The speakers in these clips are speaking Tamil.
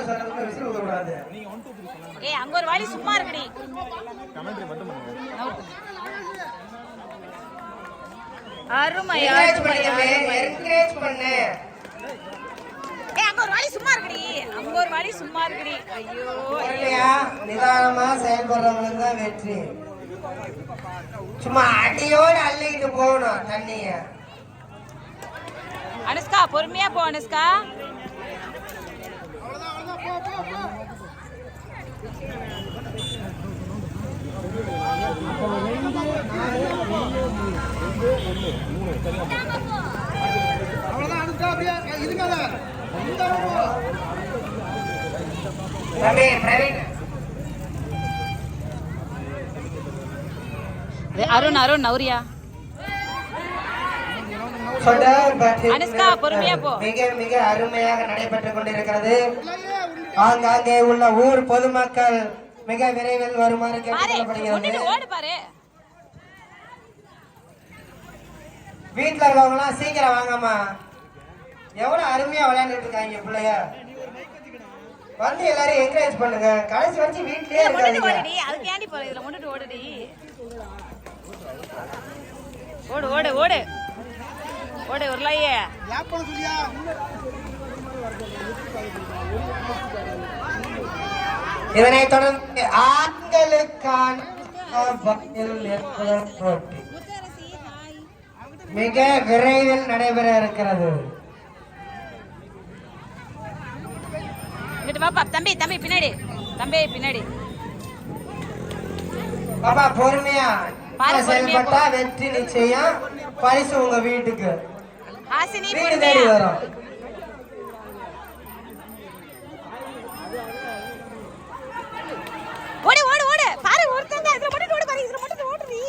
சொல்றதுக்கு விசில் ஊத கூடாது. ஏய் அங்க ஒரு வாளி சும்மா இருக்குடி. கமெண்ட்ரி மட்டும் பண்ணுங்க. அருமை என்கரேஜ் பண்ணு. ஏய் அங்க ஒரு வாளி சும்மா இருக்குடி. அங்க ஒரு வாளி சும்மா இருக்குடி. ஐயோ இல்லையா நிதானமா செயல்படுறவங்களுக்கு தான் வெற்றி. சும்மா அடியோடு அள்ளிக்கிட்டு போகணும் தண்ணிய. அனுஷ்கா பொறுமையா போ அனுஷ்கா. அருண் அருண் நௌரியா அனுஷ்கா பொறுமையா போ. மிக மிக அருமையாக நடைபெற்றுக் கொண்டிருக்கிறது. ஆங்காங்கே உள்ள ஊர் பொதுமக்கள் மிக விரைவில் வருமாறு கேட்டுக்கொள்ளப்படுகிறது. ஓடு பாரு. வீட்டுல இருக்கவங்க எல்லாம் சீக்கிரம் வாங்கம்மா. எவ்வளவு அருமையா விளையாண்டுட்டு இருக்காங்க பிள்ளைய. வந்து எல்லாரும் என்கரேஜ் பண்ணுங்க. கடைசி வரைக்கும் வீட்லயே இருக்காதீங்க. அதுக்கு ஏண்டி போற இதுல முன்னிட்டு ஓடுடி. ஓடு ஓடு ஓடு ஓடு உருளையே. இதனை தொடர்ந்து ஆண்களுக்கான போட்டி மிக விரைவில் நடைபெற இருக்கிறது. தம்பி தம்பி பின்னாடி தம்பி பின்னாடி பாப்பா பொறுமையா செயல்பட்டா வெற்றி நிச்சயம். பரிசு உங்க வீட்டுக்கு வீடு தேடி வரும். ஓடு ஓடு ஓடு பாரு ஒருத்தங்க இதுல மட்டும் ஓடு பாரு. இதுல மட்டும் ஓடுறீ.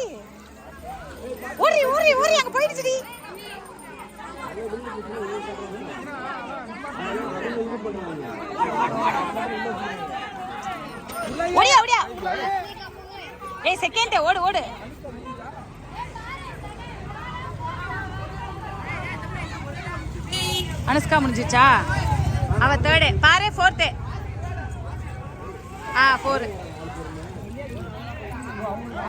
ஓடி ஓடி ஓடி அங்க போயிடுச்சுடி. ஓடியா ஓடியா. ஏய் செகண்ட் ஓடு ஓடு. அனுஷ்கா முடிஞ்சிச்சா? அவ தேர்டு பாரு. 4th 4